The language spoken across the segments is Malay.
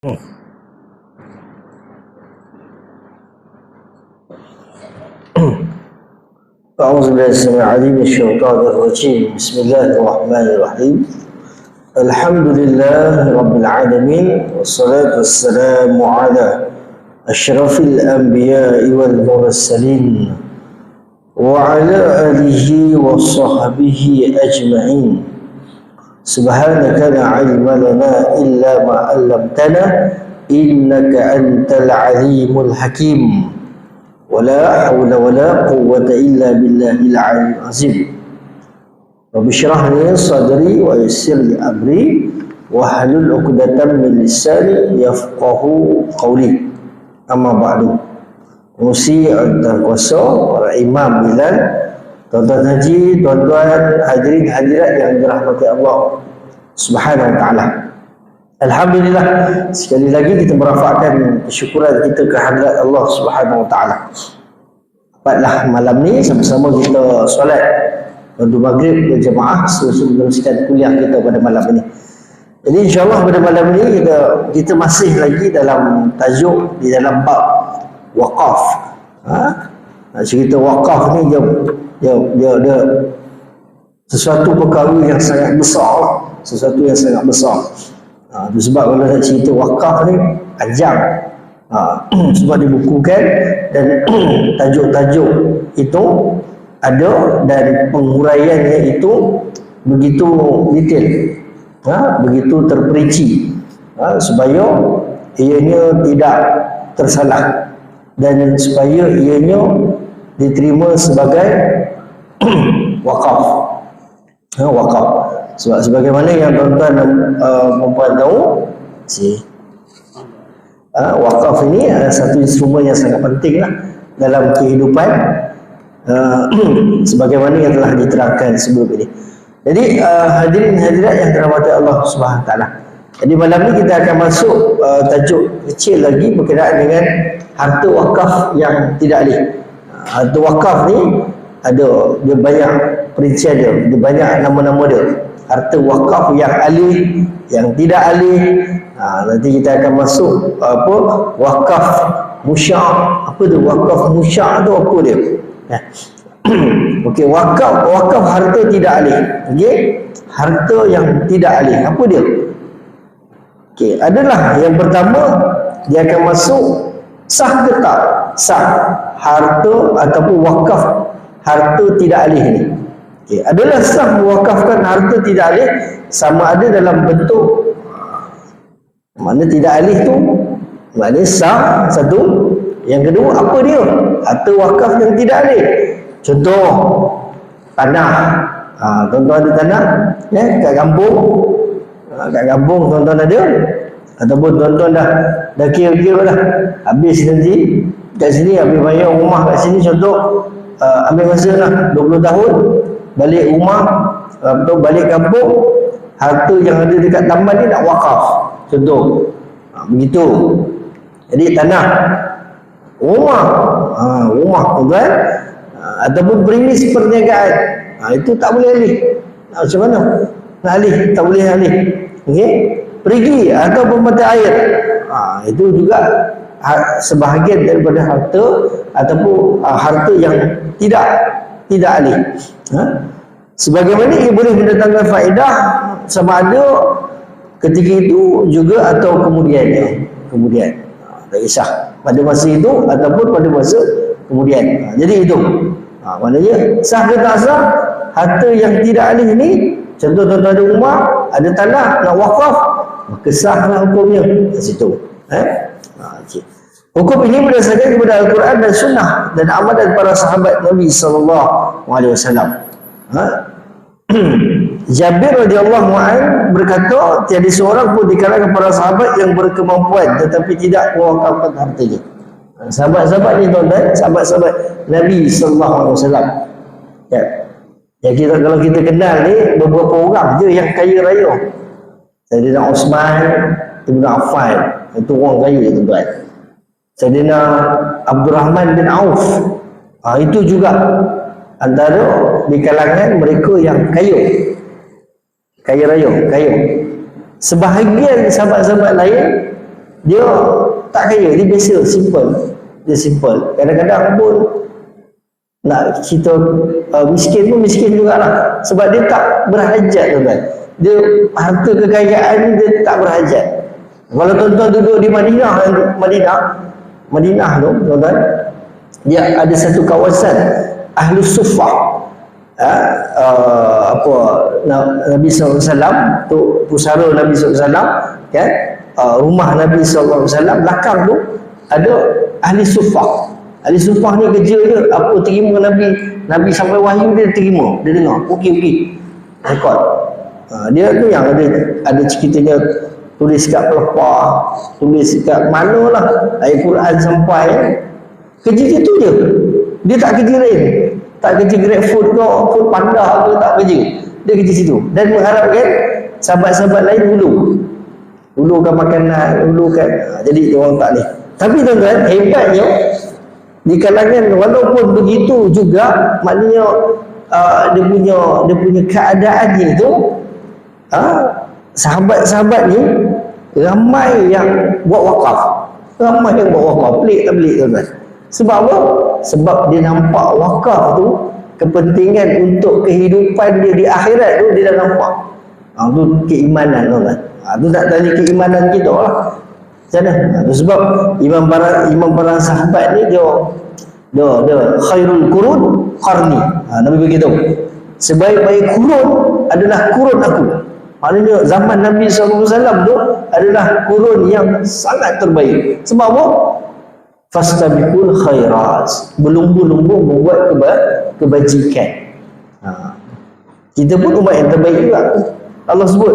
أعوذ بالله السميع العليم من الشيطان الرجيم. بسم الله الرحمن الرحيم. الحمد لله رب العالمين، والصلاة والسلام على أشرف الأنبياء والمرسلين وعلى آله وصحبه أجمعين. سبحانك لا علم لنا إلا ما علمتنا إنك أنت العليم الحكيم. ولا حول ولا قوة إلا بالله العلي العظيم. رب اشرح لي صدري ويسر لي أمري واحلل عقدة من لساني يفقهوا قولي. Amma ba'du. Musi Tuan Kuasa, para imam Bilal, tuan-tuan haji, tuan-tuan hadirin hadirat yang dirahmati Allah Subhanahu wa taala. Alhamdulillah, sekali lagi kita merafakkan kesyukuran kita kehadirat Allah Subhanahu wa taala. Dapatlah malam ni sama-sama kita solat fardu maghrib berjemaah sebelum meneruskan kuliah kita pada malam ini. Jadi insya-Allah pada malam ini kita masih lagi dalam tajuk di dalam bab waqaf. Cerita waqaf ni dia sesuatu perkara yang sangat besar, sesuatu yang sangat besar. Itu sebab kalau nak cerita wakaf ni panjang, sebab dibukukan dan tajuk-tajuk itu ada dan penguraiannya itu begitu detail, begitu terperinci, supaya ianya tidak tersalah dan supaya ianya diterima sebagai wakaf. Wakaf. Sebab sebagaimana yang tuan-tuan perempuan tahu, wakaf ini satu instrumen yang sangat penting lah dalam kehidupan, sebagaimana yang telah diterangkan sebelum ini. Jadi hadirin hadirat yang dirahmati Allah Subhanahu wa taala. Jadi malam ni kita akan masuk tajuk kecil lagi berkenaan dengan harta wakaf yang tidak alih. Harta wakaf ni dia banyak perincian dia banyak nama-nama dia. Harta wakaf yang alih, yang tidak alih. Nanti kita akan masuk wakaf musya'. Apa tu wakaf musya' tu, apa dia? Okey, wakaf harta tidak alih. Okey, harta yang tidak alih, apa dia? Okey, adalah yang pertama dia akan masuk sah ke tak? Sah harta ataupun wakaf harta tidak alih ni. Okay. Adalah sah mewakafkan harta tidak alih sama ada dalam bentuk mana tidak alih tu, maknanya sah satu. Yang kedua, apa dia? Harta wakaf yang tidak alih. Contoh tanah. Tuan-tuan ada tanah kat kampung. Kat kampung tuan-tuan ada, ataupun tuan-tuan dah kira-kira dah habis nanti kat sini, habis bayar rumah kat sini, contoh ambil masa lah 20 tahun balik rumah atau balik kampung, harta yang ada dekat taman ni nak wakaf, contoh begitu. Jadi tanah, rumah tuan, ataupun premis perniagaan, itu tak boleh alih. Macam mana nak alih? Tak boleh alih. Okey, pergi atau pemata air, itu juga sebahagian daripada harta ataupun harta yang tidak alih. Sebagaimana ia boleh mendatangkan faedah sama ada ketika itu juga atau kemudian tak kisah pada masa itu ataupun pada masa kemudian. Jadi itu maknanya sah ke tak sah harta yang tidak alih ni. Contoh tuan-tuan ada rumah, ada tanah nak wakaf, maka sahlah hukumnya kat situ. Okay. Hukum ini berdasarkan kepada Al-Quran dan Sunnah dan amalan para sahabat Nabi SAW. Jabir radhiyallahu anhu berkata, tiada seorang pun di kalangan para sahabat yang berkemampuan tetapi tidak mewakafkan hartanya. Sahabat-sahabat ni tuan-tuan, sahabat-sahabat Nabi SAW. Ya, kalau kita kenal ni beberapa orang je yang kaya raya. Sayyidina Uthman Ibn Affan, itu orang kaya tuan-tuan. Sayyidina Abdul Rahman bin Auf, itu juga antara di kalangan mereka yang kaya raya. Sebahagian sahabat-sahabat lain dia tak kaya, dia biasa, simple. Dia simple. Kadang-kadang pun nak cerita miskin pun miskin jugalah, sebab dia tak berhajat tuan-tuan. Dia harta kekayaan ni dia tak berhajat. Kalau tuan-tuan duduk di Madinah tu tuan-tuan, dia ada satu kawasan Ahlus Suffah. Nabi SAW tu, pusara Nabi SAW kan, rumah Nabi SAW belakang tu ada Ahli Suffah. Ahli Suffah ni kerja dia apa, terima Nabi sampai wahyu dia terima, dia dengar okey rekod. Dia tu yang ada ceritanya, tulis kat pelepah, tulis kat mana lah ayat Quran sampai. Kerja itu je, dia tak kerja lain, tak kerja Grab Food ke Food Panda ke, tak kerja, dia kerja situ dan mengharapkan sahabat-sahabat lain hulukan makanan, jadi orang tak ni. Tapi tuan-tuan, hebatnya di kalangan walaupun begitu juga, maknanya dia punya keadaan ni tu, sahabat-sahabat ni ramai yang buat wakaf, pelik tak pelik tuan-tuan. Sebab apa? Sebab dia nampak wakaf tu kepentingan untuk kehidupan dia di akhirat tu, dia dah nampak. Tu keimanan tuan-tuan. Tu tak tanya keimanan kita lah. Macam mana? Sebab imam para sahabat ni dia khairul qurun qarni. Nabi beritahu, sebaik-baik kurun adalah kurun aku. Maknanya zaman Nabi SAW tu adalah kurun yang sangat terbaik. Sebab apa? Fastabiqul khairat, berlumba-lumba membuat kebajikan. Kita pun umat yang terbaik juga. Allah sebut,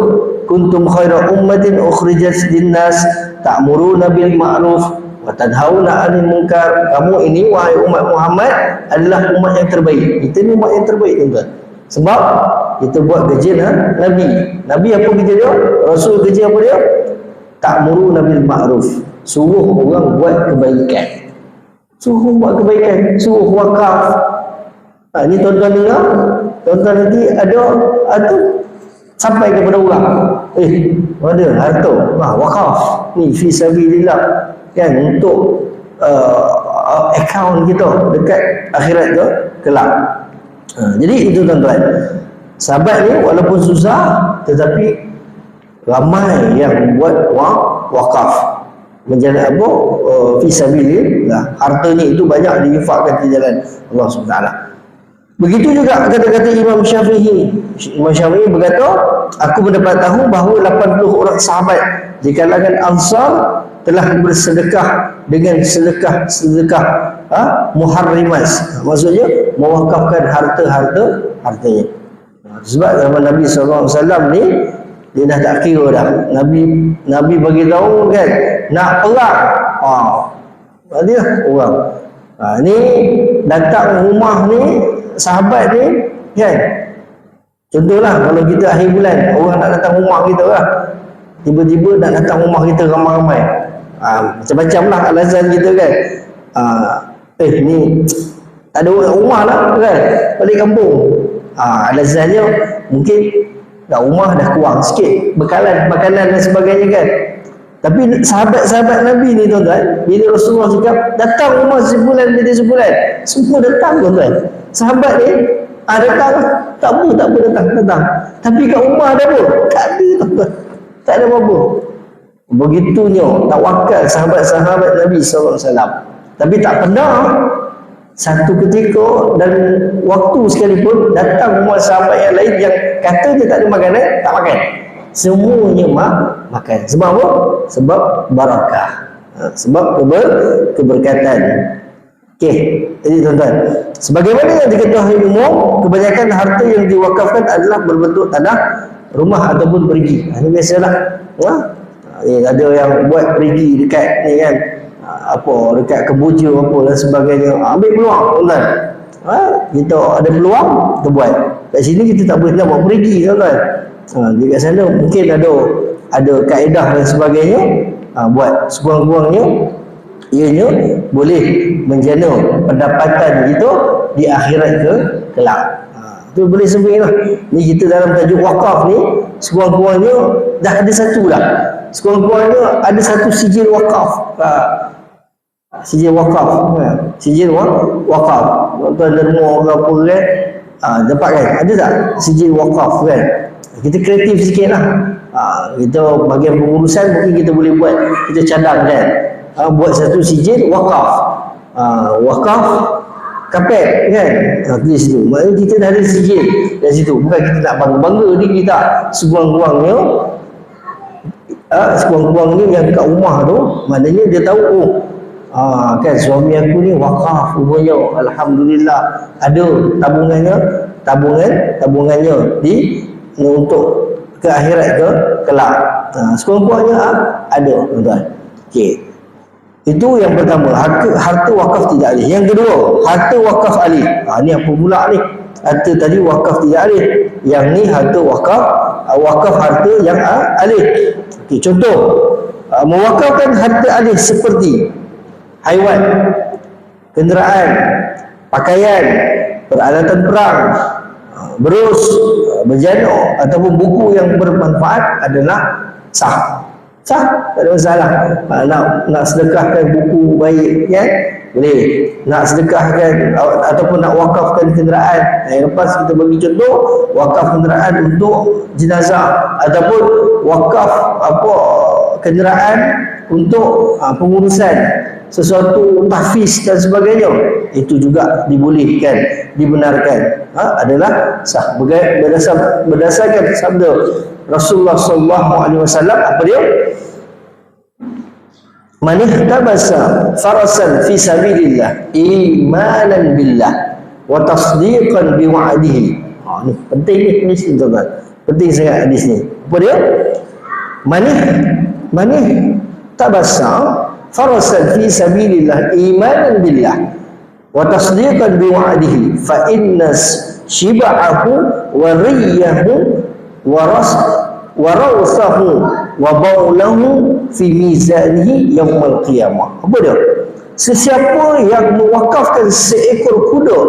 kuntum khaira ummatin ukhrijat linnas ta'muruna bil ma'ruf wa tanhauna 'anil munkar. Kamu ini wahai umat Muhammad adalah umat yang terbaik. Kita ni umat yang terbaik tuan-tuan. Sebab kita buat kerja Nabi apa kerja dia? Rasul kerja apa dia? Ta'muruna bil ma'ruf, suruh orang buat kebaikan. Suruh wakaf. Ini tuan-tuan dengar, tuan-tuan nanti ada sampai kepada orang, ada harta, wakaf ni fi sabilillah kan, untuk akaun kita dekat akhirat ke kelak. Jadi itu tuan-tuan, sahabat ni walaupun susah tetapi ramai yang buat wakaf, menjadi apa, fi sabilillah, hartanya itu banyak diinfakkan di jalan Allah SWT. Begitu juga kata-kata Imam Syafi'i. Imam Syafi'i berkata, aku mendapat tahu bahawa 80 orang sahabat di kalangan Ansar telah bersedekah dengan sedekah muharrimat. Maksudnya mewakafkan hartanya. Sebab zaman Nabi SAW ni dia dah tak kira dah. Nabi bagi tahu kan, nak perang, dia orang. Ni datang rumah ni sahabat ni kan, contohlah kalau kita akhir bulan orang nak datang rumah kita lah, tiba-tiba nak datang rumah kita ramai-ramai, macam-macam lah alasan kita kan. Ni tak ada orang rumah lah kan, balik kampung. Alasannya mungkin dah rumah dah kurang sikit, bekalan makanan dan sebagainya kan. Tapi sahabat-sahabat Nabi ni tuan-tuan, bila Rasulullah cakap datang rumah sebulan, semua datang tuan-tuan. Sahabat ni datang, tak apa datang. Tapi kat rumah ada apa? Tak ada tuan-tuan, tak ada apa-apa. Begitunya tawakal sahabat-sahabat Nabi SAW. Tapi tak pernah satu ketika dan waktu sekalipun datang rumah sahabat yang lain yang kata dia tak ada makanan, tak makan. Semuanya makan. Sebab apa? Sebab barakah, sebab keberkatan. Okey, jadi tuan-tuan, sebagaimana yang diketahui umum, kebanyakan harta yang diwakafkan adalah berbentuk tanah, rumah ataupun perigi. Ini biasalah. Ada yang buat perigi dekat ni kan, dekat Kemboja apa dan sebagainya. Ambil peluang tuan-tuan. Kita ada peluang, kita buat. Kat sini kita tak boleh nak buat perigi tuan-tuan. Di kat sana mungkin ada kaedah dan sebagainya. Buat sekurang-kurangnya ianya boleh menjana pendapatan kita di akhirat kelak. Itu boleh sebut lah. Ni kita dalam tajuk wakaf ni sekurang-kurangnya dah ada satu lah. Sekurang-kurangnya ada satu sijil wakaf. Sijil wakaf. Sijil wakaf. Tuan derma ke apa kan? Dapat kan? Ada tak sijil wakaf kan? Kita kreatif sikit lah. Kita bagian pengurusan mungkin kita boleh buat, kita cadang kan? Buat satu sijil wakaf. Wakaf kapet kan? Di situ. Maknanya kita dah ada sijil dari situ. Bukan kita nak bangga-bangga diri kita. Sekurang-kurangnya yang kat rumah tu, maknanya dia tahu kan suami aku ni wakaf rupanya, alhamdulillah ada tabungannya di untuk ke akhirat ke kelak. Sekurang-kurangnya ada tuan-tuan. Okey. Itu yang pertama, harta wakaf tidak alih. Yang kedua, harta wakaf alih. Ni apa pula ni? Harta tadi wakaf tidak alih. Yang ni harta wakaf harta yang alih. Okey, contoh, mewakafkan harta alih seperti haiwan, kenderaan, pakaian, peralatan perang, berus, berjana ataupun buku yang bermanfaat adalah sah, tak ada masalah. Nak sedekahkan buku baik kan, boleh. Nak sedekahkan ataupun nak wakafkan kenderaan, lepas kita bagi contoh wakaf kenderaan untuk jenazah ataupun wakaf kenderaan untuk pengurusan sesuatu tahfiz dan sebagainya, itu juga dibolehkan, dibenarkan, adalah sah berdasarkan sabda Rasulullah SAW. Apa dia? Man ihtabasa farasan fi sabilillah imanan billah wa tasdiqan bi wa'dihi. Ni penting ni tuan-tuan. Penting sangat hadis ni. Apa dia? Man ihtabasa farasan fi sabilillah imanan billah wa tasdiqan bi wa'dihi fa inna shib'ahu wa riyahu wa rawsahu wa baulahu fi mizanihi yaumil qiyamah. Apa dia? Sesiapa yang mewakafkan seekor kuda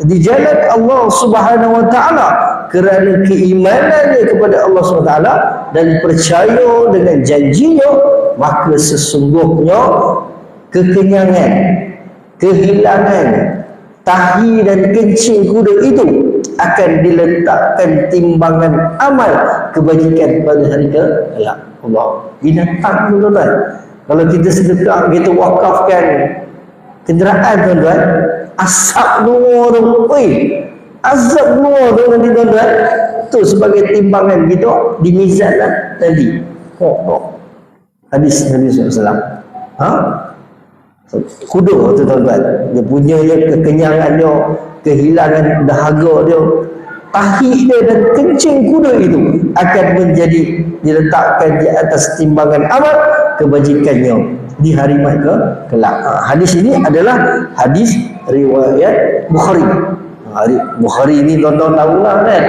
di jalan Allah Subhanahu wa taala kerana keimanannya kepada Allah Subhanahu wa taala dan percaya dengan janjinya, maka sesungguhnya kekenyangan, kehilangan tahi dan kencing kuda itu akan diletakkan timbangan amal kebajikan pada hari kelak. Allah, binatang tuan-tuan, kalau kita sedekah, kita wakafkan kenderaan tuan-tuan, asap keluar tu, asap keluar tu nanti tuan-tuan, tu sebagai timbangan kita di mizan lah tadi. Hadis Nabi SAW. Kuda tu tuan-tuan, dia punya kekenyangannya, kehilangan dahaga dia, tahi dia dan kencing kuda itu akan menjadi diletakkan di atas timbangan amal kebajikannya di hari kelak. Hadis ini adalah hadis riwayat Bukhari. Bukhari ni tuan-tuan tahulah kan,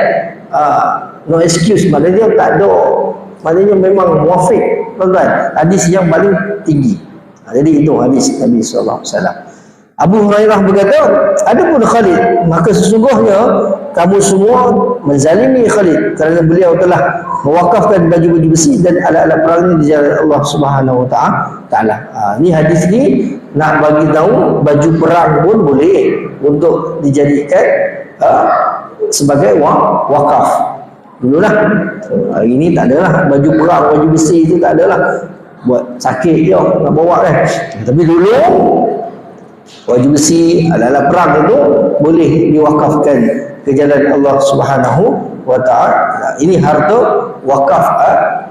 no excuse, maknanya tak ada, maknanya memang muafiq tuan-tuan, hadis yang paling tinggi. Jadi itu hadis Nabi SAW. Abu Hurairah berkata, adapun Khalid, maka sesungguhnya kamu semua menzalimi Khalid kerana beliau telah mewakafkan baju-baju besi dan alat-alat perangnya di jalan Allah Subhanahu wa taala. Ni hadis ni nak bagi tahu baju perang pun boleh untuk dijadikan sebagai wakaf. Dululah. Hari ni tak adalah baju perang, baju besi itu tak adalah. Buat sakit dia nak bawa kan. Tapi dulu baju besi, alat-alat perang itu boleh diwakafkan ke jalan Allah Subhanahu wa taala. Ini harta wakaf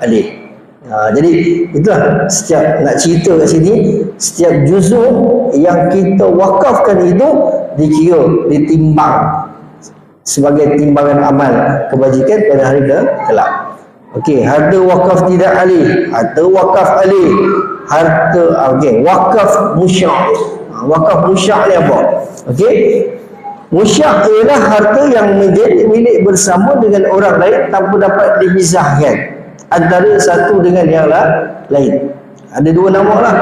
alih. Jadi itulah, setiap nak cerita kat sini, setiap juzuk yang kita wakafkan itu dikira, ditimbang sebagai timbangan amal kebajikan pada hari kelak. Okey, harta wakaf tidak alih, harta wakaf alih, harta wakaf musyak'. Wakaf musyak' ni apa? Okey, musyak' ialah harta yang menjadi milik bersama dengan orang lain tanpa dapat dipisahkan antara satu dengan yang lain. Ada dua nama lah.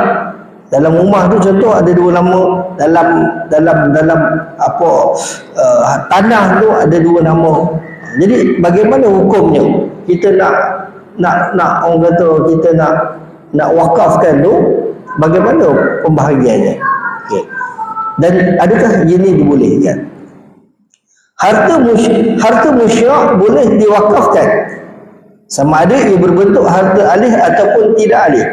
Dalam rumah tu contoh ada dua nama, dalam apa tanah tu ada dua nama. Jadi bagaimana hukumnya? Kita nak nak orang kata kita nak wakafkan tu, bagaimana pembahagiannya? Okey. Dan adakah ini dibolehkan? Harta musyrak boleh diwakafkan, sama ada ia berbentuk harta alih ataupun tidak alih.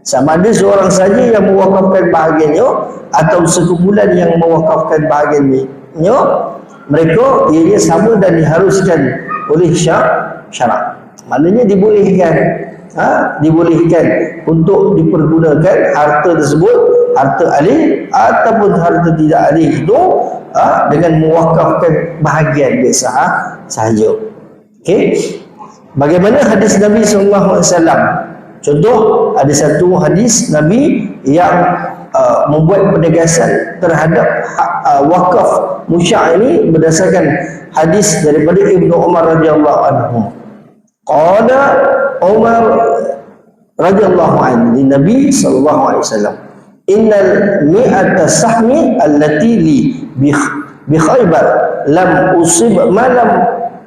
Sama ada seorang saja yang mewakafkan bahagiannya atau sekumpulan yang mewakafkan bahagiannya, mereka ianya sama dan diharuskan oleh syarak. Maknanya dibolehkan, dibolehkan untuk dipergunakan harta tersebut, harta alih ataupun harta tidak alih itu dengan mewakafkan bahagian dia sahaja. Okey. Bagaimana hadis Nabi SAW? Contoh, ada satu hadis Nabi yang membuat penegasan terhadap wakaf musyrak ini berdasarkan hadis daripada Ibnu Umar radhiyallahu anhu. Qala Umar radhiyallahu anhu li Nabi sallallahu alaihi wasallam, innal mi'ata sahmi allati li bi Khaybar lam usib ma lam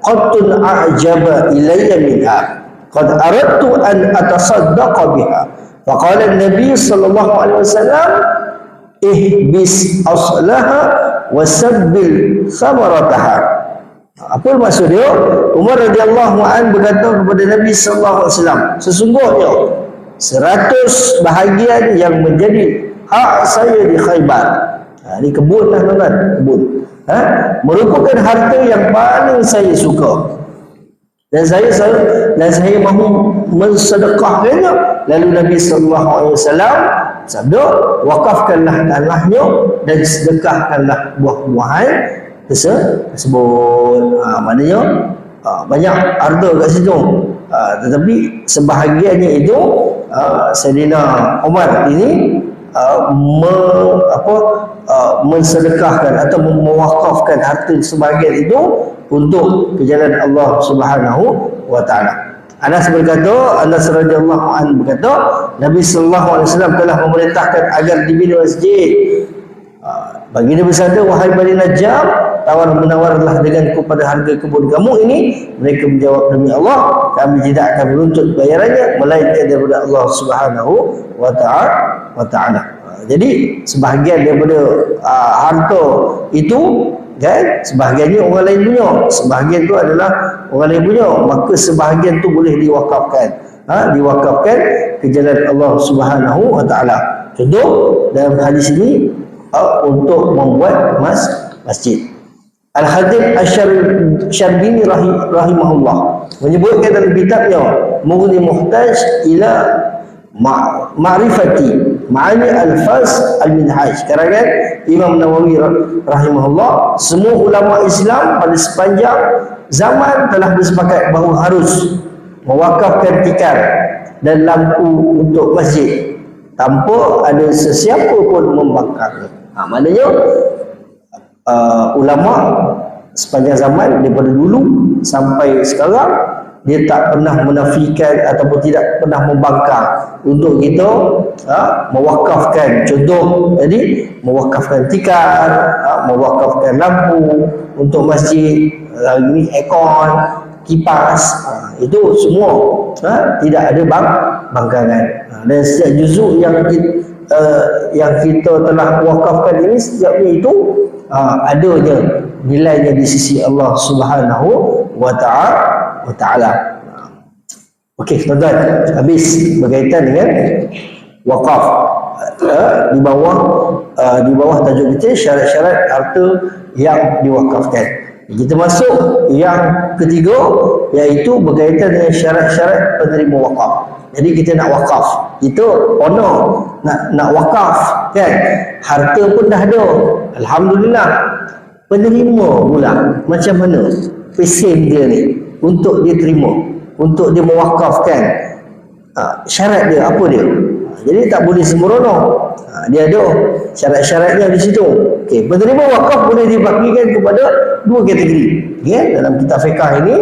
qattun a'jaba ilayya minha qad aradtu an atasaddaqa biha. Faqala an-nabi sallallahu alaihi wasallam, ihbis aslaha wasabbil samarataha. Apa maksud dia? Umar radhiyallahu an berkata kepada Nabi sallallahu alaihi wasallam, sesungguhnya 100 bahagian yang menjadi hak saya di Khaybar. Di kebun lah tuan-tuan, kebun. Merupakan harta yang paling saya suka. Dan saya mahu mensedekahkannya. Lalu Nabi sallallahu alaihi wasallam sabda, wakafkanlah tanahnya dan sedekahkanlah buah-buahan tersebut. Maknanya banyak harta kat situ, tetapi sebahagiannya itu Sayyidina Umar ini mensedekahkan atau mewakafkan harta sebahagian itu untuk ke jalan Allah Subhanahu wa taala. Anas berkata, Anas radhiyallahu anhu berkata, Nabi sallallahu alaihi wasallam telah memerintahkan agar dibina masjid. Baginda bersabda, wahai Bani Najjar, tawar-menawarlah denganku pada harga kebun kamu ini. Mereka menjawab, demi Allah, kami tidak akan menuntut bayarannya melainkan daripada Allah Subhanahu wa taala. Jadi sebahagian daripada harta itu kan, sebahagiannya orang lain punya, sebahagian tu adalah orang lain punya, maka sebahagian tu boleh diwakafkan, diwakafkan ke jalan Allah Subhanahu wa taala. Contoh dalam hadis ini untuk membuat masjid. Al-Hadid Asy-Syarbini rahimahullah menyebutkan dalam kitabnya Mughni Muhtaj ila Ma'rifati Ma'ani Al-Faz Al-Minhaj, karangan Imam Nawawi rahimahullah. Semua ulama Islam pada sepanjang zaman telah bersepakat bahawa harus mewakafkan tikar dan lampu untuk masjid tanpa ada sesiapa pun membangkangnya. Maknanya ulama sepanjang zaman daripada dulu sampai sekarang dia tak pernah menafikan ataupun tidak pernah membangkang untuk kita mewakafkan. Contoh tadi, mewakafkan tikar, mewakafkan lampu untuk masjid, ini aircon, kipas, itu semua tidak ada bangkangan. Dan setiap juzuk yang kita telah wakafkan ini, setiapnya itu adanya nilainya di sisi Allah Subhanahu wa taala. Okey, tuan-tuan, habis berkaitan dengan wakaf. Di bawah tajuk kita syarat-syarat harta yang diwakafkan. Kita masuk yang ketiga, iaitu berkaitan dengan syarat-syarat penerima wakaf. Jadi kita nak wakaf, kita honor nak wakaf kan, harta pun dah ada, alhamdulillah. Penerima pula macam mana pesen dia ni untuk dia terima, untuk dia mewakafkan, syarat dia apa dia? Jadi tak boleh sembrono, dia ada syarat-syaratnya di situ. Okey, penerima wakaf boleh dibagikan kepada dua kategori. Okay? Dalam kitab fiqh ini,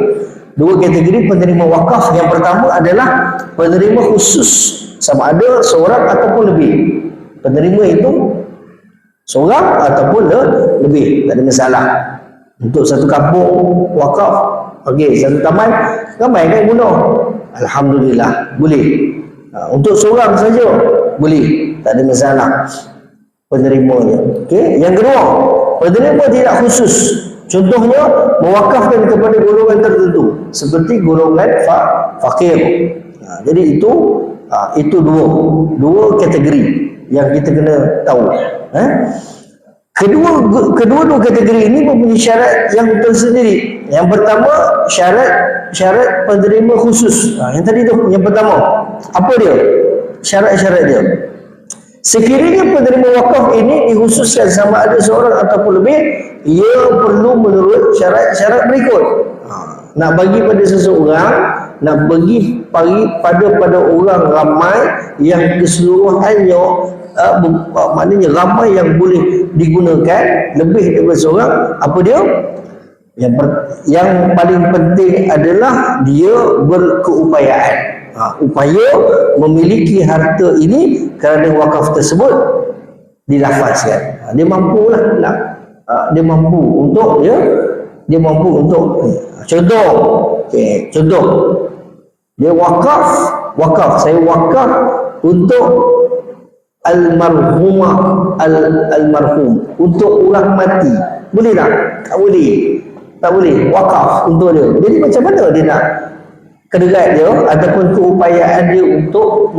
dua kategori penerima wakaf. Yang pertama adalah penerima khusus, sama ada seorang ataupun lebih. Penerima itu seorang ataupun lebih, tak ada masalah. Untuk satu kampung wakaf, okey, satu taman ramai kan guna. Alhamdulillah, boleh. Untuk seorang saja boleh, tak ada masalah penerimanya. Okey, yang kedua, penerima tidak khusus. Contohnya mewakafkan kepada golongan tertentu seperti golongan fakir. Jadi itu dua kategori yang kita kena tahu. Kedua kategori ini mempunyai syarat yang tersendiri. Yang pertama, syarat penerima khusus. Yang tadi tu, yang pertama. Apa dia? Syarat-syarat dia. Sekiranya penerima wakaf ini dikhususkan sama ada seorang ataupun lebih, ia perlu menurut syarat-syarat berikut. Nak bagi pada seseorang, nak bagi pada orang ramai yang keseluruhannya, maknanya ramai yang boleh digunakan lebih daripada seorang. Apa dia? Yang paling penting adalah dia berkeupayaan. Upaya memiliki harta ini kerana wakaf tersebut dilafazkan. Dia mampu lah. Dia mampu untuk contoh. Okay, contoh. Dia wakaf. Saya wakaf untuk almarhum, untuk orang mati. Boleh tak? Tak boleh. Wakaf untuk dia. Jadi macam mana dia nak kedekat dia ataupun keupayaan dia untuk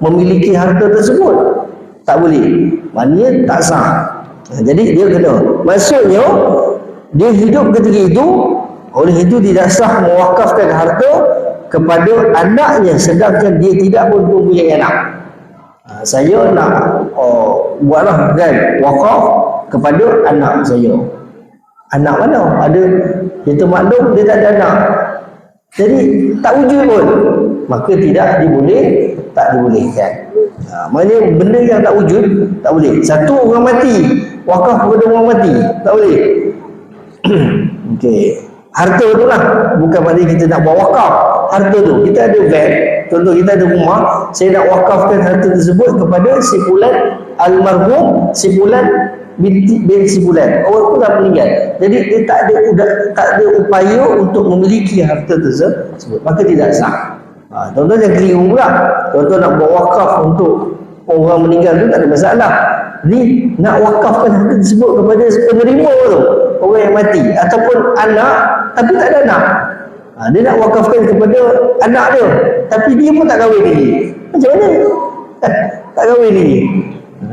memiliki harta tersebut? Tak boleh. Maknanya tak sah. Jadi dia kena. Maksudnya dia hidup ketika itu, oleh itu tidak sah mewakafkan harta kepada anaknya sedangkan dia tidak pun mempunyai anak. Saya nak buatlah kan wakaf kepada anak saya. Anak mana? Ada itu maklum dia tak ada anak. Jadi tak wujud pun, maka tak dibolehkan. Maknanya benda yang tak wujud tak boleh. Satu, orang mati, wakaf kepada orang mati, tak boleh. Okey, harta tu lah, bukan maknanya kita nak buat wakaf. Harta tu, kita ada van, contoh kita ada rumah, saya nak wakafkan harta tersebut kepada si fulan almarhum, si fulan bin si fulan, orang pun dah meninggal. Jadi dia tak ada upaya untuk memiliki harta tersebut, maka tidak sah. Contoh yang keliru pula, contoh nak buat wakaf untuk orang meninggal tu tak ada masalah. Ni nak wakafkan harta tersebut kepada penerima tu, orang yang mati ataupun anak tapi tak ada anak. Dia nak wakafkan kepada anak dia tapi dia pun tak kahwin lagi. Macam mana? Tak kahwin lagi.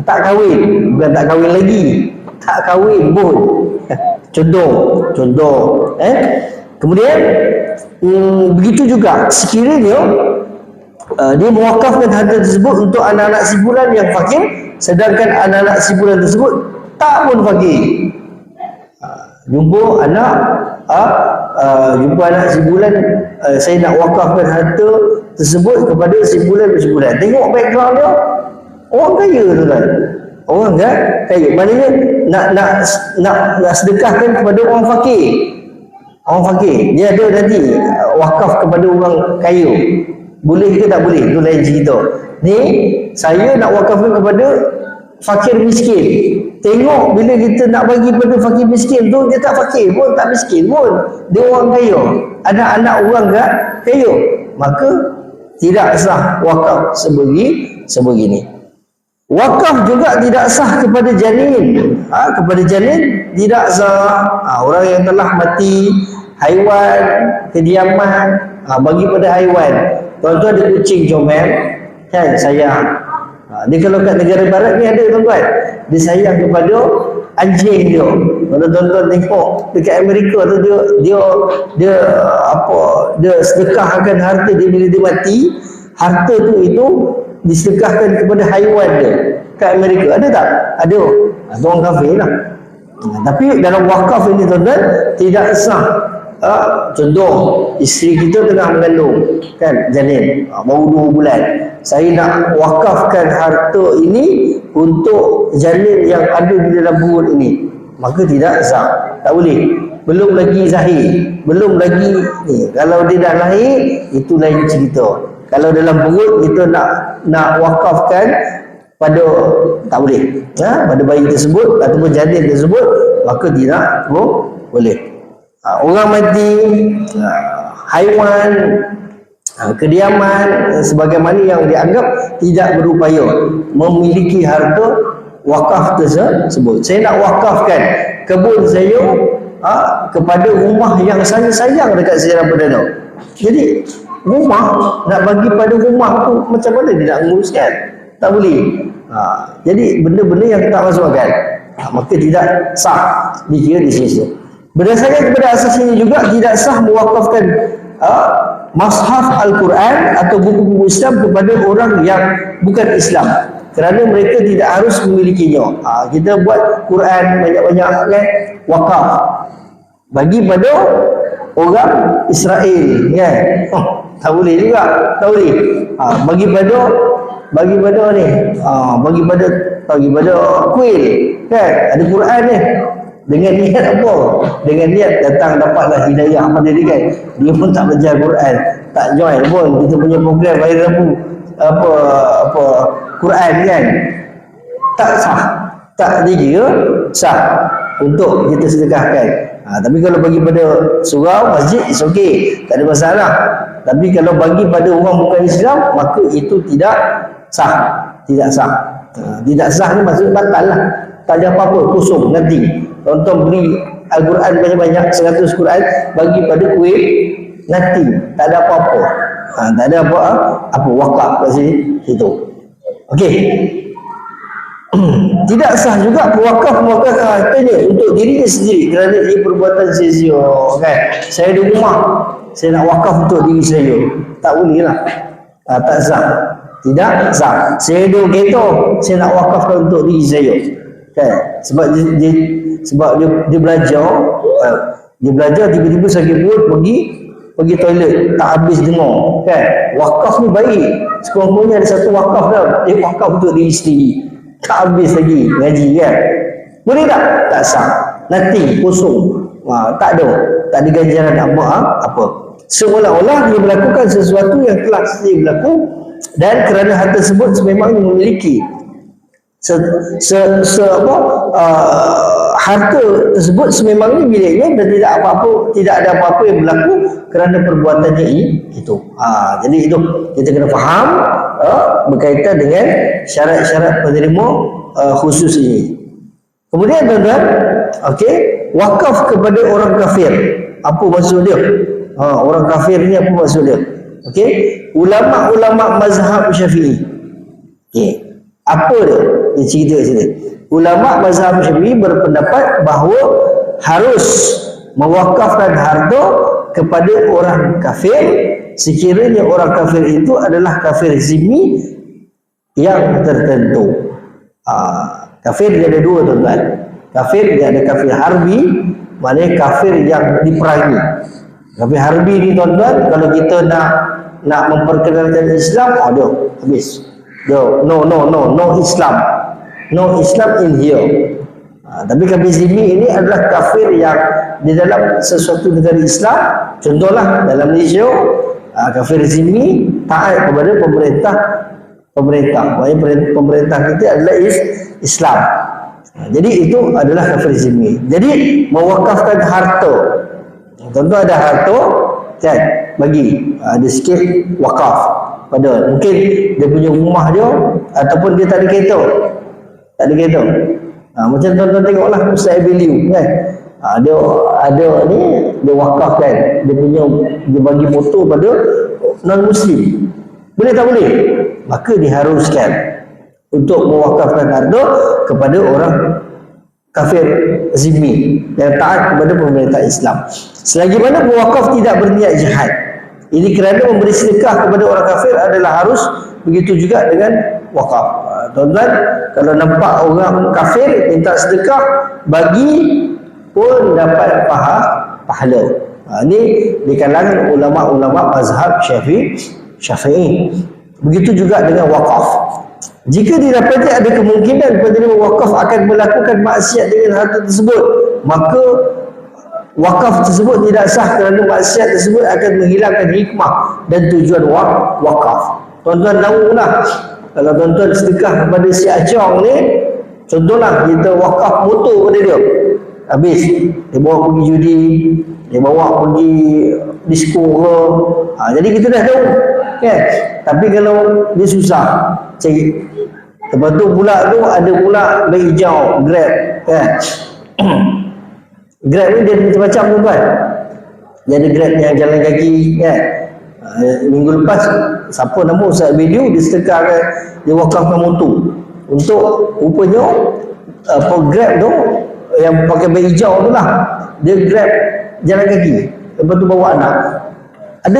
Tak kahwin, bukan tak kahwin lagi, tak kahwin pun. Contoh. Kemudian begitu juga sekiranya dia mewakafkan harta tersebut untuk anak-anak si fulan yang fakir sedangkan anak-anak si fulan tersebut tak pun fakir. Jumpa anak si fulan, saya nak wakafkan harta tersebut kepada si fulan. Tengok background dia, orang kaya tu kan. Orang kan kaya. Maknanya nak sedekahkan kepada orang fakir. Orang fakir, dia ada nanti wakaf kepada orang kaya. Boleh ke tak boleh? Itu lain cerita. Ni saya nak wakafkan kepada fakir miskin. Tengok bila kita nak bagi pada fakir miskin tu, dia tak fakir pun, tak miskin pun. Dia orang kaya. Ada anak orang kaya. Maka tidak sah wakaf sebegini. Wakaf juga tidak sah kepada janin. Kepada janin tidak sah. Orang yang telah mati, haiwan, kediaman, bagi pada haiwan. Tuan-tuan ada kucing comel, kan, sayang. Dia kalau kat negara barat ni ada tuan-tuan, dia sayang kepada anjing dia. Kalau tuan-tuan tengok dekat Amerika tu, dia sedekahkan harta dia bila dia mati. Harta tu itu disedekahkan kepada haiwan dia kat Amerika. Ada tak? Ada. Orang kafir lah. Tapi dalam wakaf ini tuan-tuan tidak sah. Contoh isteri kita tengah mengandung, kan, janin, baru 2 bulan. Saya nak wakafkan harta ini untuk janin yang ada di dalam perut ini, maka tidak sah. Tak boleh. Belum lagi zahir, belum lagi ni. Kalau dia dah lahir, itu lain cerita. Kalau dalam perut kita nak wakafkan pada, tak boleh, pada bayi tersebut ataupun janin tersebut, maka tidak boleh. Orang mati, haiwan, kediaman sebagaimana yang dianggap tidak berupaya memiliki harta wakaf tersebut. Saya nak wakafkan kebun saya kepada rumah yang saya sayang dekat Sierra Perdana. Jadi rumah nak bagi pada rumah tu macam mana dia nak menguruskan? Tak boleh. Jadi benda-benda yang tak masuk akal, maka tidak sah dikira di situ. Berdasarkan kepada asas ini juga tidak sah mewakafkan Mashaf Al-Quran atau buku-buku Islam kepada orang yang bukan Islam, kerana mereka tidak harus memilikinya. Kita buat Quran banyak-banyak kan, wakaf bagi pada orang Israel kan, tak boleh juga, tak boleh. Bagi pada ni, bagi pada kuil kan, ada Quran ni. Dengan niat apa? Dengan niat datang dapatlah hidayah pada dia kan. Dia pun tak belajar Quran, tak join pun kita punya program hari Rabu apa Quran kan. Tak sah, tak dikira sah untuk kita sedekahkan. Tapi kalau bagi pada surau, masjid, it's okay, tak ada masalah. Tapi kalau bagi pada orang bukan Islam, maka itu tidak sah. Tidak sah. Tidak sah ni maksudnya batal lah. Tak ada apa-apa, kosong, nanti. Tonton beli Al-Quran banyak-banyak, 100 Quran, bagi pada kuih, nanti. Tak ada apa-apa. Tak ada apa wakaf kat situ. Okey. Tidak sah juga pewakaf hartanya untuk dirinya sendiri kerana ia perbuatan sia-sia kan. Saya ada rumah, saya nak wakaf untuk diri saya, tak boleh lah. Tak sah. Tidak sah. Saya ada kereta, saya nak wakafkan untuk diri saya kan. Sebab dia belajar, tiba-tiba sakit perut, pergi toilet, tak habis dengar kan. Wakaf ni baik, sekurang-kurangnya ada satu wakaf dah, wakaf untuk diri sendiri, tak habis lagi ngaji kan. Boleh tak? Tak sah. Nanti kosong. Tak ada ganjaran apa. Seolah-olah dia melakukan sesuatu yang telah sedia berlaku, dan kerana hal tersebut sememangnya memiliki harta tersebut sememangnya miliknya, dan tidak ada apa-apa yang berlaku kerana perbuatannya itu. Jadi itu kita kena faham berkaitan dengan syarat-syarat penerima khusus ini. Kemudian tuan-tuan, okey, wakaf kepada orang kafir, apa maksud dia? Orang kafir ni apa maksud dia? Okey, ulama-ulama mazhab Syafi'i. Okey, apa dia? Dia cerita sini. Ulama mazhab Syafi'i berpendapat bahawa harus mewakafkan harta kepada orang kafir sekiranya orang kafir itu adalah kafir zimmi yang tertentu. Kafir dia ada dua tuan-tuan. Kafir dia ada kafir harbi, maknanya kafir yang diperangi. Kafir harbi ni tuan-tuan, kalau kita nak memperkenalkan Islam, dia habis. No Islam. No Islam in here. Tapi kafir zimmi ini adalah kafir yang di dalam sesuatu negara Islam. Contohlah dalam Malaysia, kafir zimmi taat kepada pemerintah. Maksudnya pemerintah kita adalah Islam. Jadi itu adalah kafir zimmi. Jadi mewakafkan harta. Tentu ada harta kan, bagi ada sikit wakaf pada, mungkin dia punya rumah dia ataupun dia tak ada kereta. Macam tuan-tuan tengoklah Ustaz Abiliu kan. Dia ada ni, dia wakafkan, dia bagi motor pada non muslim. Boleh tak boleh? Maka diharuskan untuk mewakafkan harta kepada orang kafir zimmi yang taat kepada pemerintah Islam. Selagi mana pewakaf tidak berniat jihad. Ini kerana memberi sedekah kepada orang kafir adalah harus, begitu juga dengan wakaf. Tuan-tuan, kalau nampak orang kafir minta sedekah, bagi pun dapat pahala. Ini di kalangan ulama-ulama mazhab Syafi'i. Begitu juga dengan wakaf. Jika didapati ada kemungkinan penerima wakaf akan melakukan maksiat dengan harta tersebut, maka wakaf tersebut tidak sah kerana maksiat tersebut akan menghilangkan hikmah dan tujuan wakaf. Tuan-tuan tahu lah, kalau tuan-tuan sedekah kepada si Acong ni, contohlah kita wakaf motor pada dia, habis dia bawa pergi judi, dia bawa pergi disko ke. Jadi kita dah tahu kan. Tapi kalau dia susah cari. Lepas tu pula tu ada pula bayi hijau Grab kan. Grab ni dia macam-macam tu kan. Dia ada Grab yang jalan kaki kan. Minggu lepas siapa nama Ustaz video dia sedekarkan, dia wakafkan motor untuk rupanya Grab tu yang pakai bayi hijau tu lah, dia Grab jalan kaki, lepas tu bawa anak. Ada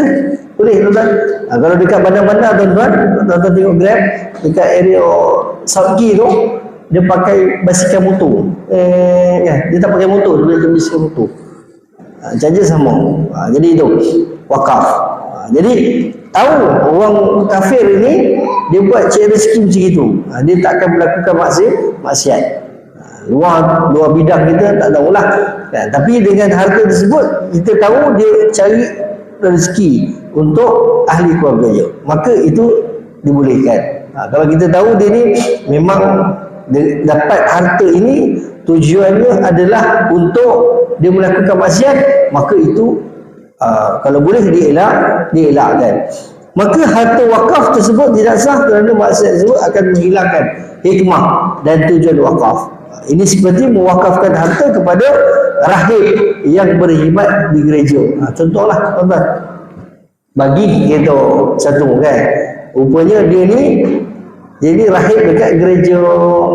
boleh tuan-tuan. Kalau dekat bandar-bandar tuan-tuan tengok Grab dekat area South Key tu, dia pakai basikal motor. Dia tak pakai motor, dia pakai basikal motor. Charger sama. Jadi itu wakaf. Jadi tahu orang kafir ini dia buat cari rezeki macam itu. Dia takkan melakukan maksiat. Luar bidang kita tak tahulah. Tapi dengan harta tersebut kita tahu dia cari rezeki untuk ahli keluarganya, maka itu dibolehkan. Kalau kita tahu dia ni memang dapat harta ini tujuannya adalah untuk dia melakukan maksiat, maka itu kalau boleh dielakkan. Maka harta wakaf tersebut tidak sah kerana maksiat tersebut akan menghilangkan hikmah dan tujuan wakaf. Ini seperti mewakafkan harta kepada rahib yang berkhidmat di gereja. Contohlah tuan-tuan, bagi kita satu kan, rupanya dia ni jadi rahib dekat gereja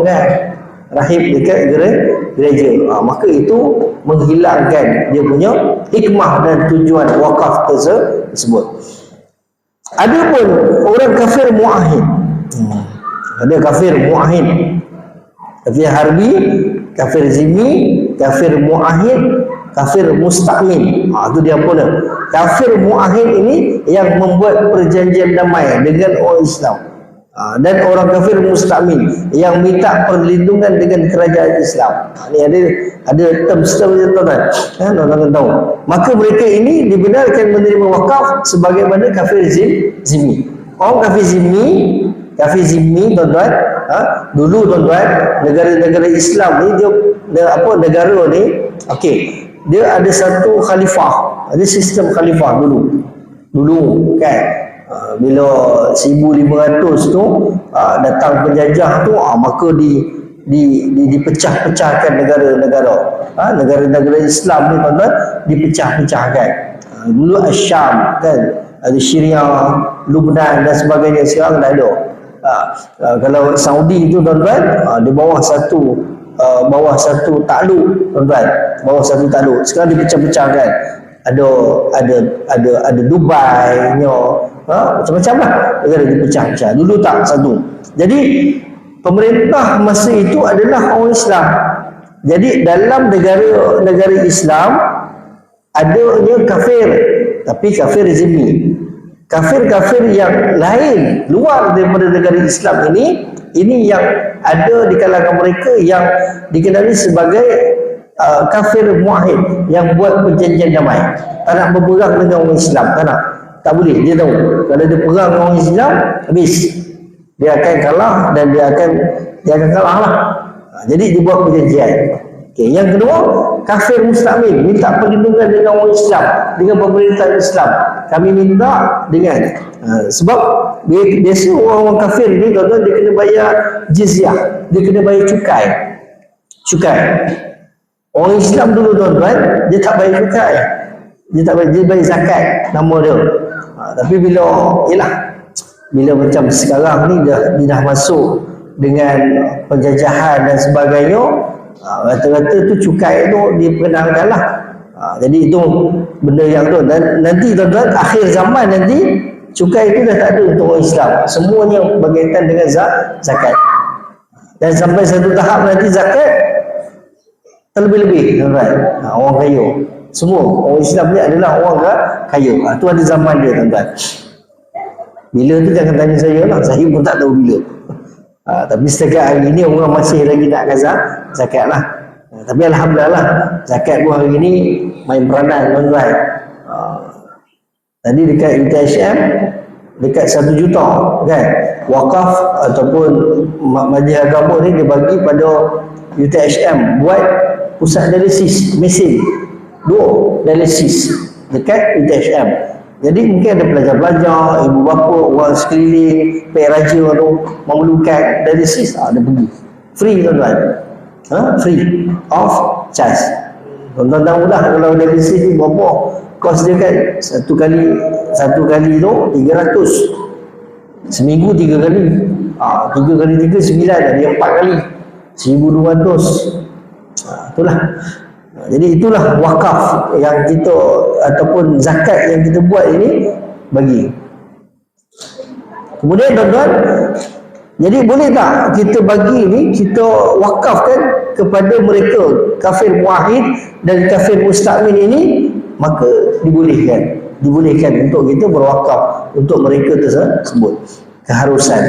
kan, rahib dekat gereja. Maka itu menghilangkan dia punya hikmah dan tujuan wakaf tersebut. Ada pun orang kafir muahid. Ada kafir muahid, kafir harbi, kafir zimmi, kafir muahid, kafir musta'min. Itu dia pun. Kafir muahid ini yang membuat perjanjian damai dengan orang Islam. Dan orang kafir musta'min yang minta perlindungan dengan kerajaan Islam. Ini ada term-term tuan-tuan. Tuan-tuan tahu. Maka mereka ini dibenarkan menerima wakaf sebagaimana kafir zimmi. Orang kafir zimmi tuan-tuan, dulu tuan-tuan, negara-negara Islam ni dia negara ni okey, dia ada satu khalifah, ada sistem khalifah dulu kan. Bila 1500 tu datang penjajah tu, maka dipecah-pecahkan negara-negara. Negara-negara Islam ni tuan-tuan dipecah-pecahkan. Dulu Syam kan, ada Syria, Lebanon dan sebagainya, sekarang dah ada. Kalau Saudi tu tuan-tuan, di bawah satu takluk tuan-tuan, bawah satu takluk. Sekarang dipecah-pecahkan. Ada Dubai nya, macam-macam lah negara dipecah-pecah. Dulu tak satu. Jadi pemerintah masa itu adalah orang Islam. Jadi dalam negara Islam adanya kafir, tapi kafir zimmi. Kafir-kafir yang lain luar daripada negara Islam ini yang ada di kalangan mereka yang dikenali sebagai kafir muahid, yang buat perjanjian damai. Tak nak berperang dengan orang Islam, tak boleh. Dia tahu kalau dia perang dengan orang Islam, habis dia akan kalah dan dia akan kalah lah. Jadi dia buat perjanjian. Okay. Yang kedua, kafir musta'min, minta perlindungan dengan orang Islam, dengan pemerintah Islam. Kami minta dengan sebab biasa orang kafir ni tuan-tuan, dia kena bayar jizyah, dia kena bayar cukai. Orang Islam dulu tuan-tuan, dia tak bayar cukai, dia bayar zakat nama dia. Tapi bila macam sekarang ni dia dah masuk dengan penjajahan dan sebagainya, rata-rata tu cukai tu diperkenalkan lah. Jadi itu benda yang tu. Dan nanti tuan-tuan, akhir zaman nanti cukai itu dah tak ada untuk orang Islam, semuanya berkaitan dengan zakat. Dan sampai satu tahap nanti zakat terlebih-lebih tuan-tuan, orang kaya semua. Orang Islam ni adalah orang kaya. Itu ada zaman dia tuan-tuan. Bila tu jangan tanya saya lah, saya pun tak tahu bila. Tapi setakat hari ni orang masih lagi nak zakat lah. Tapi alhamdulillah zakat pun hari ni main peranan tuan-tuan. Tadi dekat UTHM dekat 1 juta kan, wakaf ataupun majlis agama ni dia bagi pada UTHM buat pusat dialisis, mesin 2 dialisis. dekat UTHM. Jadi mungkin ada pelajar-pelajar, ibu bapa, orang sekeliling, peraja tu memerlukan dialisis, dia pergi. Free tuan-tuan. Free of charge. Tuan-tuan tahu dah kalau dialisis ni berapa kos dia kan. Satu kali tu 300. Seminggu 3 kali. 3 kali 3 9, dia 4 kali 1,200. Itulah. Jadi itulah wakaf yang kita ataupun zakat yang kita buat ini bagi. Kemudian tuan-tuan, jadi boleh tak kita bagi ni, kita wakafkan kepada mereka kafir muahid dan kafir mustakmin ini, maka dibolehkan untuk kita berwakaf untuk mereka tersebut. Keharusan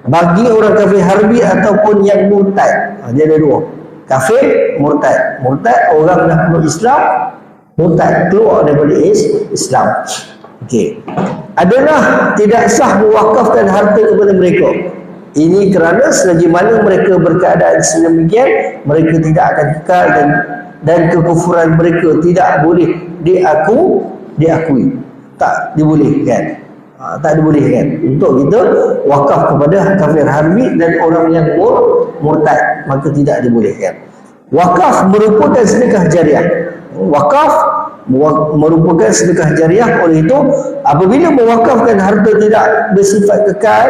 bagi orang kafir harbi ataupun yang murtad. Dia ada dua, kafir, murtad. Murtad orang dah keluar Islam, murtad keluar daripada Islam. Okey. Adalah tidak sah mewakafkan harta kepada mereka. Ini kerana selagi mana mereka berkeadaan sedemikian, mereka tidak akan kekal dan kekufuran mereka tidak boleh diakui. Tak dibolehkan. Tak dibolehkan untuk kita wakaf kepada kafir harbi dan orang yang murtad, maka tidak dibolehkan. Wakaf merupakan sedekah jariah. Wakaf merupakan sedekah jariah. Oleh itu, apabila mewakafkan harta tidak bersifat kekal,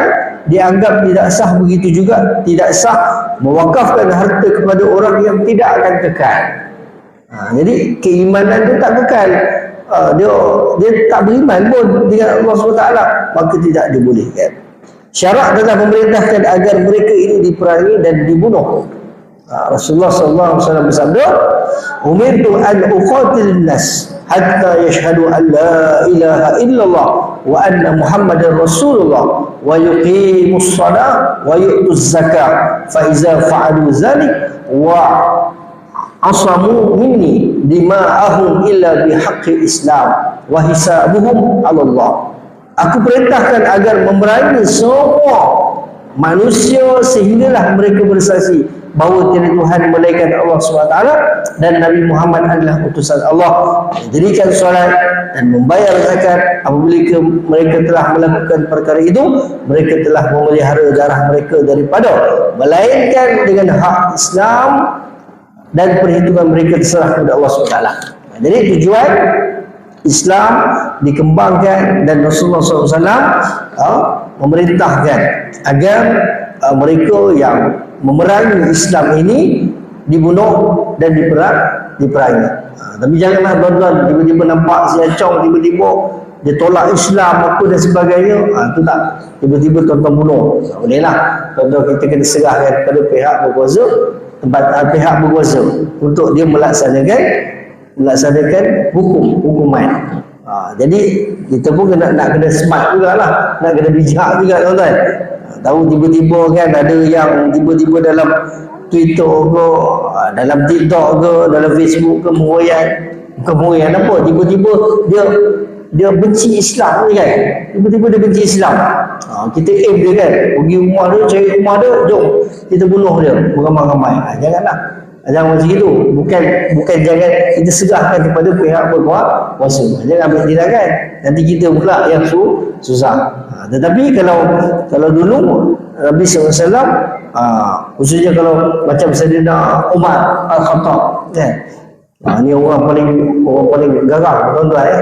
dianggap tidak sah. Begitu juga tidak sah mewakafkan harta kepada orang yang tidak akan kekal. Jadi keimanan itu tak kekal. Dia tak beriman pun dengan Allah SWT, maka tidak dibolehkan. Syarak telah memerintahkan agar mereka ini diperangi dan dibunuh. Rasulullah SAW bersabda, umirtu an uqatil nas hatta yashhadu an la ilaha illallah wa anna muhammadar rasulullah wa yuqimus salah wa yu'tuz zakah fa iza fa'alu zalik wa asamu minni dima'ahum illa bihaqqi Islam wa hisabuhum 'ala Allah. Aku perintahkan agar memerangi semua manusia sehinggalah mereka bersaksi bahawa tiada Tuhan melainkan Allah SWT dan Nabi Muhammad adalah utusan Allah, mendirikan solat dan membayar zakat. Apabila mereka telah melakukan perkara itu, mereka telah memelihara darah mereka daripada melainkan dengan hak Islam, dan perhitungan mereka terserah kepada Allah SWT. Jadi tujuan Islam dikembangkan dan Rasulullah SAW memerintahkan agar mereka yang memerangi Islam ini dibunuh dan diperangi. Tapi janganlah tuan-tuan tiba-tiba nampak si Acong tiba-tiba dia tolak Islam apa dan sebagainya. Itu tak, tiba-tiba tuan-tuan bunuh. Bolehlah tuan-tuan, kita kena serahkan kepada pihak berkuasa, pihak berkuasa untuk dia melaksanakan hukuman. Jadi kita pun nak kena smart jugalah, nak kena bijak juga tuan-tuan. Tahu tiba-tiba kan ada yang tiba-tiba dalam Twitter ke, dalam TikTok ke, dalam Facebook ke, mengoyan apa, tiba-tiba dia benci Islam ni kan, tiba-tiba dia benci Islam. Kita aim dia kan, pergi rumah dia, cari rumah dia, jom kita bunuh dia beramai-ramai. Janganlah, jangan macam itu. Bukan jangan kita serahkan kepada pihak berkuasa. Jangan ambil tindakan, nanti kita pula yang susah. Tetapi kalau dulu Nabi SAW, khususnya kalau macam Sayyidina Umar Al-Khattab kan, ni orang paling garang tuan-tuan.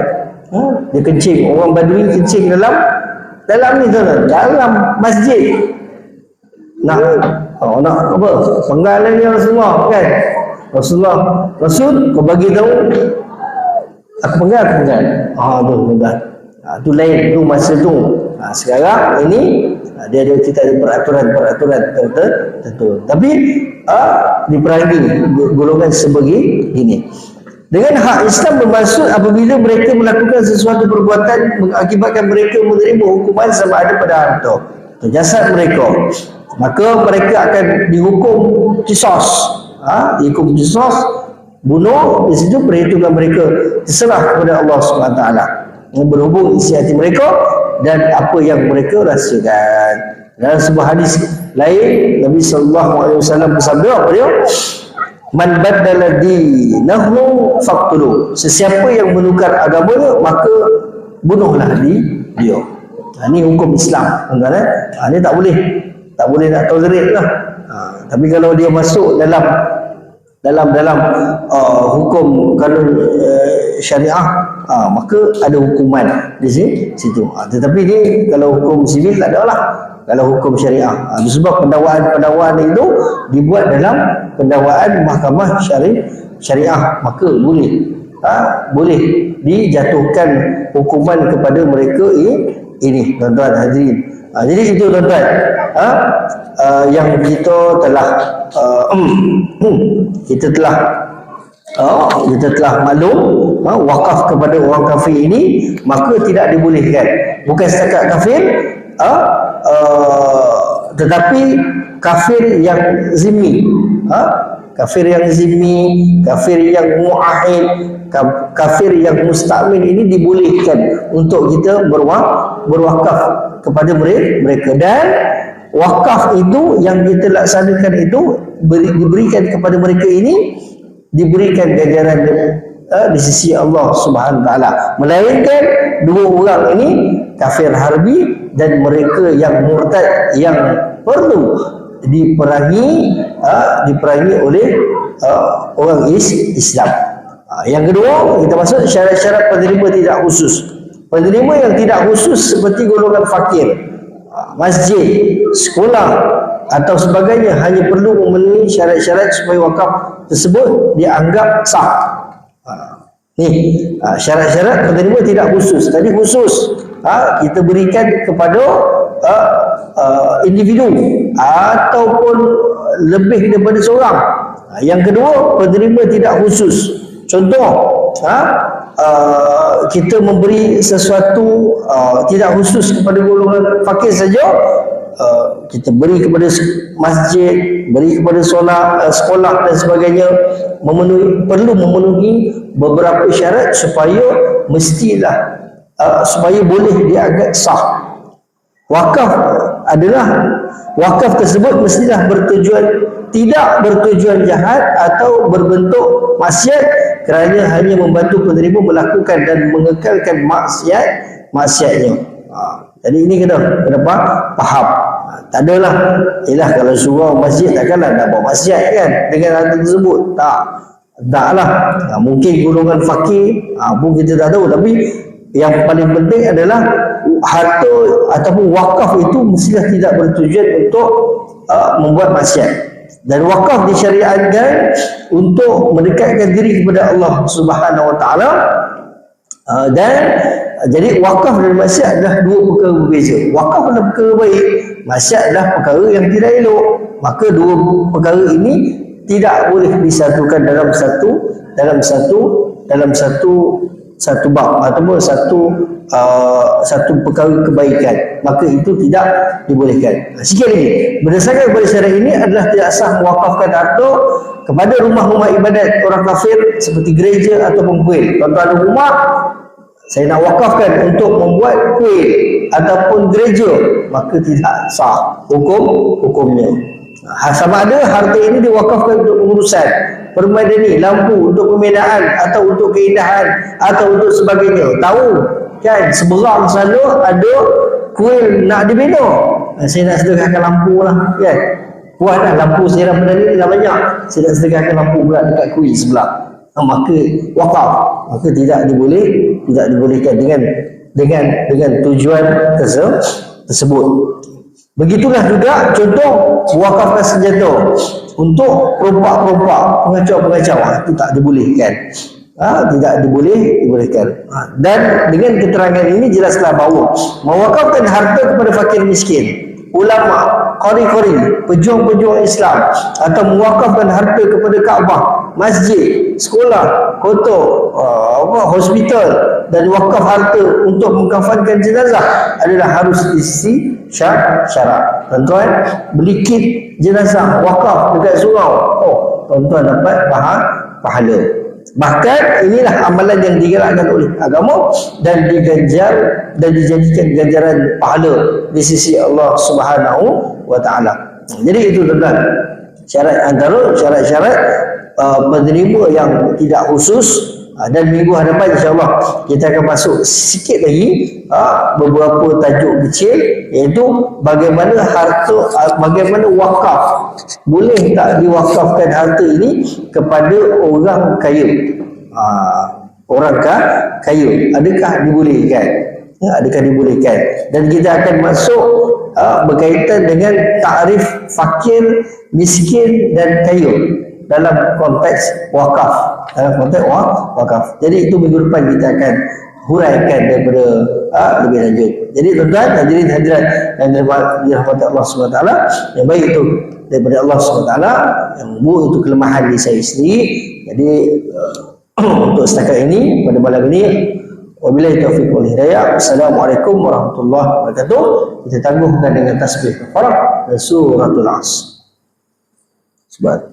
Dia kencing, orang Badui kencing dalam ni tuan-tuan, dalam masjid. Nak apa? Penggalan ni Rasulullah kan. Rasul kau bagi tahu aku penggal. Tu tuan-tuan. Tu lain, tu masa tu. Sekarang ini dia kita ada peraturan tertentu. Tapi diperangi golongan sebegini. Dengan hak Islam bermaksud apabila mereka melakukan sesuatu perbuatan mengakibatkan mereka menerima hukuman sama ada pada harta atau jasad mereka, maka mereka akan dihukum qisas. Dihukum qisas, bunuh. Di situ perhitungan mereka terserah kepada Allah SWT, berhubung isi hati mereka dan apa yang mereka rasakan. Dalam sebuah hadis lain, Nabi SAW bersabda apa dia? man baddala dinahu faqtulu. Sesiapa yang menukar agamanya maka bunuhlah dia. Ini hukum Islam, tuan-tuan. Ini tak boleh nak tolerate lah. Tapi kalau dia masuk dalam hukum kanun syariah, maka ada hukuman di situ. Tetapi ni kalau hukum sivil tak ada lah. Kalau hukum syariah, sebab pendakwaan itu dibuat dalam pendakwaan mahkamah syariah, maka boleh dijatuhkan hukuman kepada mereka ini, tuan-tuan hadirin. Jadi itu, tuan-tuan, yang kita telah kita telah maklum, wakaf kepada orang kafir ini maka tidak dibolehkan. Bukan setakat kafir, tetapi kafir yang zimmi, kafir yang zimmi, kafir yang muahid, kafir yang musta'min ini dibolehkan untuk kita berwakaf kepada mereka. Dan wakaf itu yang kita laksanakan itu diberikan kepada mereka ini, diberikan ganjaran di sisi Allah Subhanahu Wa Taala. Melainkan dua orang ini, kafir harbi dan mereka yang murtad, yang perlu diperangi oleh orang Islam. Yang kedua, kita masuk syarat-syarat penerima tidak khusus. Penerima yang tidak khusus seperti golongan fakir, masjid, sekolah atau sebagainya hanya perlu memenuhi syarat-syarat supaya wakaf tersebut dianggap sah. Syarat-syarat penerima tidak khusus. Tadi khusus, kita berikan kepada individu ataupun lebih daripada seorang. Yang kedua, penerima tidak khusus. Contoh, kita memberi sesuatu tidak khusus kepada golongan fakir saja, kita beri kepada masjid, beri kepada sekolah dan sebagainya, perlu memenuhi beberapa syarat supaya supaya boleh dianggap sah. Wakaf tersebut mestilah tidak bertujuan jahat atau berbentuk maksiat, kerana hanya membantu penerima melakukan dan mengekalkan maksiatnya. Jadi ini kena faham. Tak adalah, kalau surau masjid takkanlah nak buat maksiat kan dengan harta tersebut. Taklah. Mungkin golongan fakir pun kita tak tahu, tapi yang paling penting adalah harta ataupun wakaf itu mestilah tidak bertujuan untuk membuat maksiat. Dan wakaf disyariatkan untuk mendekatkan diri kepada Allah Subhanahu Wa Taala. Dan jadi wakaf dan maksiat adalah dua perkara berbeza. Wakaf adalah perkara baik, maksiat adalah perkara yang tidak elok. Maka dua perkara ini tidak boleh disatukan dalam satu bab ataupun satu perkara kebaikan, maka itu tidak dibolehkan. Sikit lagi, berdasarkan kepada syarat ini adalah tidak sah mewakafkan harta kepada rumah-rumah ibadat orang kafir seperti gereja ataupun kuil. Tuan-tuan ada rumah, saya nak wakafkan untuk membuat kuil ataupun gereja, maka tidak sah hukumnya. Sama ada harta ini diwakafkan untuk pengurusan permadani, lampu, untuk pembinaan atau untuk keindahan atau untuk sebagainya. Tahu kan, seberang sana ada kuil nak dibina, saya nak sedekahkan lampu lah kan. Puas dah lampu siram perdana ni dah banyak, saya nak sedekahkan lampu pula dekat kuil sebelah. Maka wakaf, maka tidak dibolehkan dengan tujuan tersebut. Begitulah juga contoh wakafkan senjata untuk perompak-perompak, pengacau-pengacau, itu tak dibolehkan. Tidak dibolehkan. Dan dengan keterangan ini jelaslah bahawa mewakafkan harta kepada fakir miskin, ulama, qari-qari, pejuang-pejuang Islam, atau mewakafkan harta kepada Kaabah, masjid, sekolah, kota, hospital, dan wakaf harta untuk mengkafankan jenazah adalah harus diisi syarat. Tuan-tuan, beli kit jenazah wakaf dekat surau, tuan-tuan dapat pahala. Bahkan inilah amalan yang digerakkan oleh agama dan diganjar dan dijadikan ganjaran pahala di sisi Allah Subhanahu Wa Taala. Jadi itu, tuan-tuan. Syarat antara syarat-syarat penerima yang tidak khusus. Dan minggu hadapan insyaAllah kita akan masuk sikit lagi beberapa tajuk kecil, iaitu bagaimana harta, bagaimana wakaf, boleh tak diwakafkan harta ini kepada orang kaya. Orang kaya, adakah dibolehkan? Adakah dibolehkan? Dan kita akan masuk berkaitan dengan takrif fakir, miskin dan kaya dalam konteks wakaf, wakaf. Jadi itu minggu depan kita akan huraikan daripada lebih lanjut. Jadi tuan-tuan hadirin hadirat yang dirahmati Allah SWT, yang baik itu daripada Allah SWT, yang buruk itu kelemahan di saya sendiri. Jadi untuk setakat ini pada malam ini, wabillahi taufiq wal hidayah. Assalamualaikum warahmatullahi wabarakatuh. Kita tangguhkan dengan tasbih kafarah dan suratul Asr. Subhan